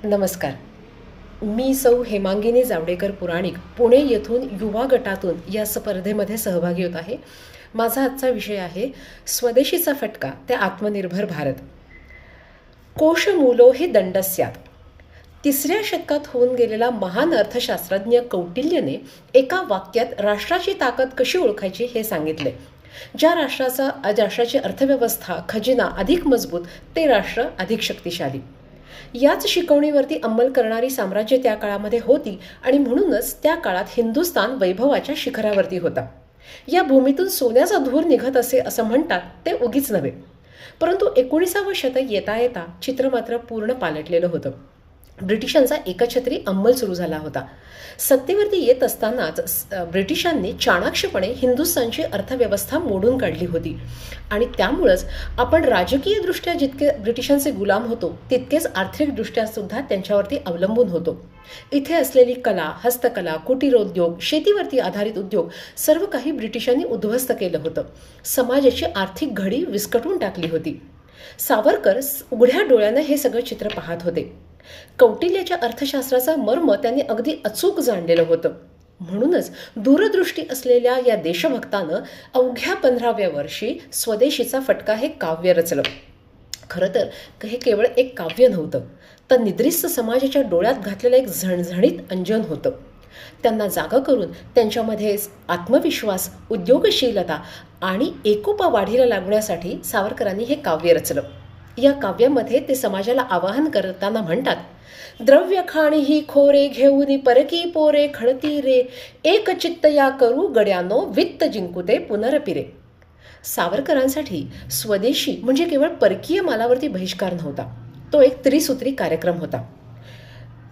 नमस्कार. मी सौ हेमांगिनी जावडेकर पुराणिक पुणे येथून युवा गटातून या स्पर्धेमध्ये सहभागी होत आहे. माझा आजचा विषय आहे स्वदेशीचा फटका ते आत्मनिर्भर भारत. कोश मूलो हि दंडस्यात्. 3ऱ्या शतकात होऊन गेलेला महान अर्थशास्त्रज्ञ कौटिल्यने एका वाक्यात राष्ट्राची ताकद कशी ओळखायची हे सांगितले. ज्या राष्ट्राची अर्थव्यवस्था खजिना अधिक मजबूत ते राष्ट्र अधिक शक्तिशाली. याच शिकवणीवरती अंमल करणारी साम्राज्य त्या काळामध्ये होती आणि म्हणूनच त्या काळात हिंदुस्थान वैभवाच्या शिखरावरती होता. या भूमीतून सोन्याचा धूर निघत असे असं म्हणतात ते उगीच नव्हे. परंतु 19व्या शतक येता येता चित्र मात्र पूर्ण पालटलेलं होतं. ब्रिटिशांचा एकछत्री अंमल सुरू झाला होता. सत्तेवरती येत असतानाच ब्रिटिशांनी चाणाक्षपणे हिंदुस्थानची अर्थव्यवस्था मोडून काढली होती आणि त्यामुळंच आपण राजकीयदृष्ट्या जितके ब्रिटिशांचे गुलाम होतो तितकेच आर्थिकदृष्ट्या सुद्धा त्यांच्यावरती अवलंबून होतो. इथे असलेली कला, हस्तकला, कुटीरोद्योग, शेतीवरती आधारित उद्योग सर्व काही ब्रिटिशांनी उद्ध्वस्त केलं होतं. समाजाची आर्थिक घडी विस्कटून टाकली होती. सावरकर उघड्या डोळ्यानं हे सगळं चित्र पाहत होते. कौटिल्याच्या अर्थशास्त्राचा मर्म त्यांनी अगदी अचूक जाणलेलं होतं. म्हणूनच दूरदृष्टी असलेल्या या देशभक्तानं अवघ्या 15व्या वर्षी स्वदेशीचा फटका हे काव्य रचलं. खरं तर हे केवळ एक काव्य नव्हतं, तर निद्रिस्त समाजाच्या डोळ्यात घातलेलं एक झणझणीत अंजन होतं. त्यांना जागा करून त्यांच्यामध्ये आत्मविश्वास, उद्योगशीलता आणि एकोपा वाढीला लागण्यासाठी सावरकरांनी हे काव्य रचलं. या काव्यामध्ये ते समाजाला आवाहन करताना म्हणतात, द्रव्य खाणी ही खोरे घेऊनी परकी पोरे खणती रे, एक चित्त या करू गड्यानो वित्त जिंकुते पुनरपिरे. सावरकरांसाठी स्वदेशी म्हणजे केवळ परकीय मालावरती बहिष्कार नव्हता, तो एक त्रिसूत्री कार्यक्रम होता.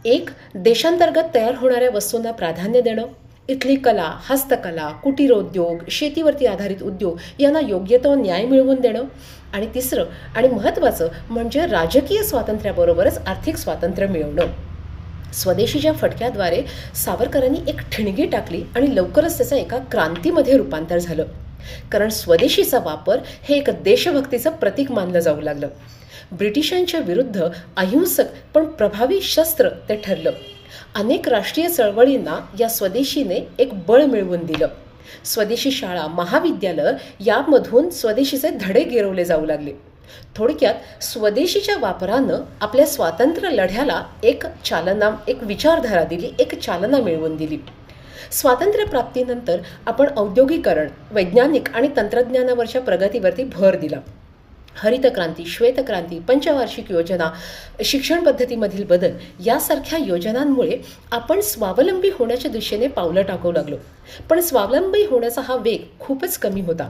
एक, देशांतर्गत तयार होणाऱ्या वस्तूंना प्राधान्य देणं. इथली कला, हस्तकला, कुटीरोद्योग, शेतीवरती आधारित उद्योग यांना योग्य तो न्याय मिळवून देणं. आणि तिसरं आणि महत्त्वाचं म्हणजे राजकीय स्वातंत्र्याबरोबरच आर्थिक स्वातंत्र्य मिळवणं. स्वदेशीच्या फटक्याद्वारे सावरकरांनी एक ठिणगी टाकली आणि लवकरच त्याचं एका क्रांतीमध्ये रूपांतर झालं. कारण स्वदेशीचा वापर हे एक देशभक्तीचं प्रतीक मानलं जाऊ लागलं. ब्रिटिशांच्या विरुद्ध अहिंसक पण प्रभावी शस्त्र ते ठरलं. अनेक राष्ट्रीय चळवळींना या स्वदेशीने एक बळ मिळवून दिलं. स्वदेशी शाळा, महाविद्यालय यामधून स्वदेशीचे धडे गिरवले जाऊ लागले. थोडक्यात स्वदेशीच्या वापरानं आपल्या स्वातंत्र्य लढ्याला एक विचारधारा दिली, एक चालना मिळवून दिली. स्वातंत्र्यप्राप्तीनंतर आपण औद्योगिकरण, वैज्ञानिक आणि तंत्रज्ञानावरच्या प्रगतीवरती भर दिला. हरित क्रांती, श्वेतक्रांती, पंचवार्षिक योजना, शिक्षण पद्धतीमधील बदल यासारख्या योजनांमुळे आपण स्वावलंबी होण्याच्या दिशेने पावलं टाकू लागलो. पण स्वावलंबी होण्याचा हा वेग खूपच कमी होता.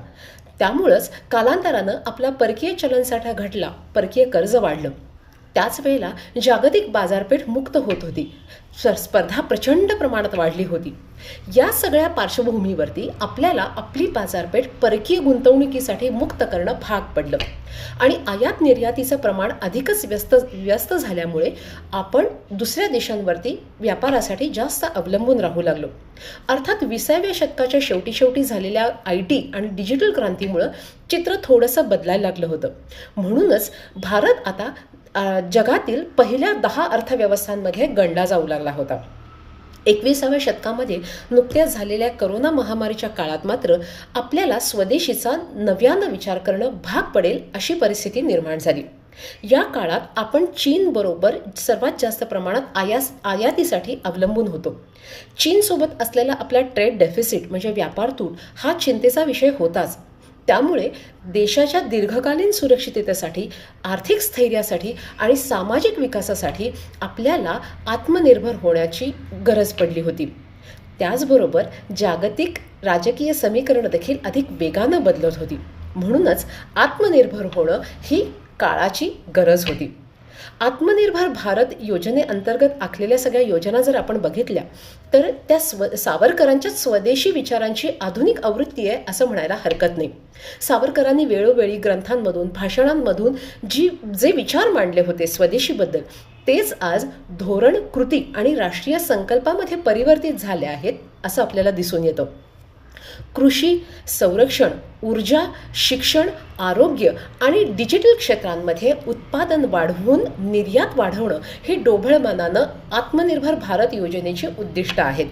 त्यामुळंच कालांतरानं आपला परकीय चलनसाठा घटला, परकीय कर्ज वाढलं. त्याच वेळेला जागतिक बाजारपेठ मुक्त होत होती. स्पर्धा प्रचंड प्रमाणात वाढली होती. या सगळ्या पार्श्वभूमीवरती आपल्याला आपली बाजारपेठ परकीय गुंतवणुकीसाठी मुक्त करणं भाग पडलं आणि आयात निर्यातीचं प्रमाण अधिकच व्यस्त झाल्यामुळे आपण दुसऱ्या देशांवरती व्यापारासाठी जास्त अवलंबून राहू लागलो. अर्थात 20व्या शतकाच्या शेवटी झालेल्या IT आणि डिजिटल क्रांतीमुळं चित्र थोडंसं बदलायला लागलं होतं. म्हणूनच भारत आता जगातील पहिल्या 10 अर्थव्यवस्थांमध्ये गणला जाऊ लागला होता. 21व्या शतकामध्ये नुकत्याच झालेल्या करोना महामारीच्या काळात मात्र आपल्याला स्वदेशीचा नव्यानं विचार करणं भाग पडेल अशी परिस्थिती निर्माण झाली. या काळात आपण चीनबरोबर सर्वात जास्त प्रमाणात आयातीसाठी अवलंबून होतो. चीनसोबत असलेला आपला ट्रेड डेफिसिट म्हणजे व्यापार तूट हा चिंतेचा विषय होताच. त्यामुळे देशाच्या दीर्घकालीन सुरक्षिततेसाठी, आर्थिक स्थैर्यासाठी आणि सामाजिक विकासासाठी आपल्याला आत्मनिर्भर होण्याची गरज पडली होती. त्याचबरोबर जागतिक राजकीय समीकरणं देखील अधिक वेगानं बदलत होती. म्हणूनच आत्मनिर्भर होणं ही काळाची गरज होती. आत्मनिर्भर भारत योजनेअंतर्गत आखलेल्या सगळ्या योजना जर आपण बघितल्या तर त्या सावरकरांच्या स्वदेशी विचारांची आधुनिक आवृत्ती आहे असं म्हणायला हरकत नाही. सावरकरांनी वेळोवेळी ग्रंथांमधून, भाषणांमधून जे विचार मांडले होते स्वदेशीबद्दल तेच आज धोरण, कृती आणि राष्ट्रीय संकल्पामध्ये परिवर्तित झाले आहेत असं आपल्याला दिसून येतं. कृषी, संरक्षण, ऊर्जा, शिक्षण, आरोग्य आणि डिजिटल क्षेत्रांमध्ये उत्पादन वाढवून निर्यात वाढवणं ही ढोबळमानानं आत्मनिर्भर भारत योजनेची उद्दिष्ट आहेत.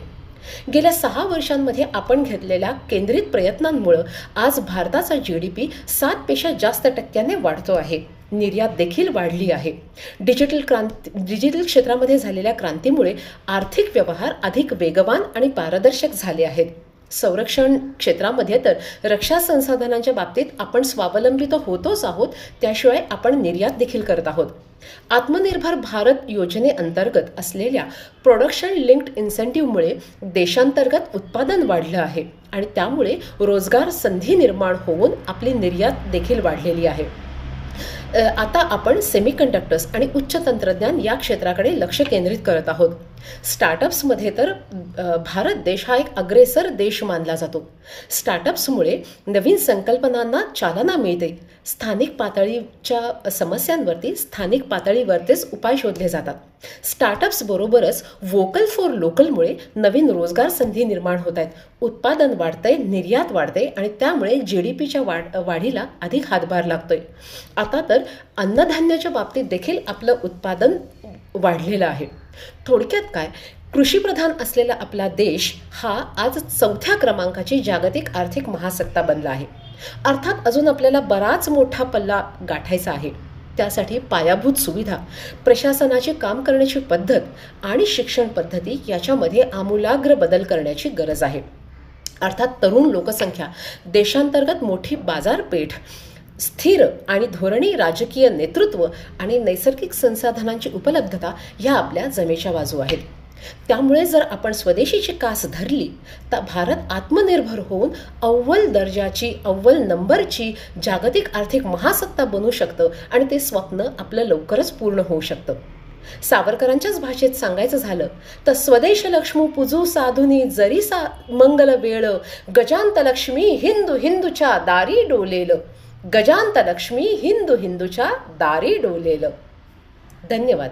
गेल्या 6 वर्षांमध्ये आपण घेतलेल्या केंद्रित प्रयत्नांमुळे आज भारताचा GDP 7 पेक्षा जास्त टक्क्याने वाढतो आहे. निर्यात देखील वाढली आहे. डिजिटल क्षेत्रामध्ये झालेल्या क्रांतीमुळे आर्थिक व्यवहार अधिक वेगवान आणि पारदर्शक झाले आहेत. संरक्षण क्षेत्रामध्ये तर रक्षा संसाधनांच्या बाबतीत आपण स्वावलंबी तर होतोच आहोत, त्याशिवाय आपण निर्यात देखील करत आहोत. आत्मनिर्भर भारत योजनेअंतर्गत असलेल्या प्रोडक्शन लिंक्ड इन्सेंटिव्हमुळे देशांतर्गत उत्पादन वाढलं आहे आणि त्यामुळे रोजगार संधी निर्माण होऊन आपली निर्यात देखील वाढलेली आहे. आता आपण सेमीकंडक्टर्स आणि उच्च तंत्रज्ञान या क्षेत्राकडे लक्ष केंद्रित करत आहोत. स्टार्टअप्समध्ये तर भारत देश हा एक अग्रेसर देश मानला जातो. स्टार्टअप्समुळे नवीन संकल्पनांना चालना मिळते. स्थानिक पातळीच्या समस्यांवरती स्थानिक पातळीवरतीच उपाय शोधले जातात. स्टार्टअप्स बरोबरच वोकल फॉर लोकलमुळे नवीन रोजगार संधी निर्माण होत आहेत. उत्पादन वाढतंय, निर्यात वाढते आणि त्यामुळे GDPच्या वाढीला अधिक हातभार लागतोय. आता तर अन्नधान्याच्या बाबतीत देखील आपलं उत्पादन वाढलेलं आहे. थोडक्यात काय, कृषीप्रधान असलेला आपला देश हा आज 4थ्या क्रमांकाची जागतिक आर्थिक महासत्ता बनला आहे. अर्थात अजून आपल्याला बराच मोठा पल्ला गाठायचा आहे. त्यासाठी पायाभूत सुविधा, प्रशासनाचे काम करण्याची पद्धत आणि शिक्षण पद्धती याच्यामध्ये आमूलाग्र बदल करण्याची गरज आहे. अर्थात तरुण लोकसंख्या, देशांतर्गत मोठी बाजारपेठ, स्थिर आणि धोरणी राजकीय नेतृत्व आणि नैसर्गिक संसाधनांची उपलब्धता ह्या आपल्या जमेच्या बाजू आहेत. त्यामुळे जर आपण स्वदेशीची कास धरली तर भारत आत्मनिर्भर होऊन अव्वल नंबरची जागतिक आर्थिक महासत्ता बनू शकतं आणि ते स्वप्न आपलं लवकरच पूर्ण होऊ शकतं. सावरकरांच्याच भाषेत सांगायचं झालं तर स्वदेश लक्ष्मी पूजू साधुनी जरी मंगल वेळ, गजांत लक्ष्मी हिंदू हिंदूच्या दारी डोलेल. गजांत लक्ष्मी हिंदू हिंदूच्या दारी डोलेल. धन्यवाद.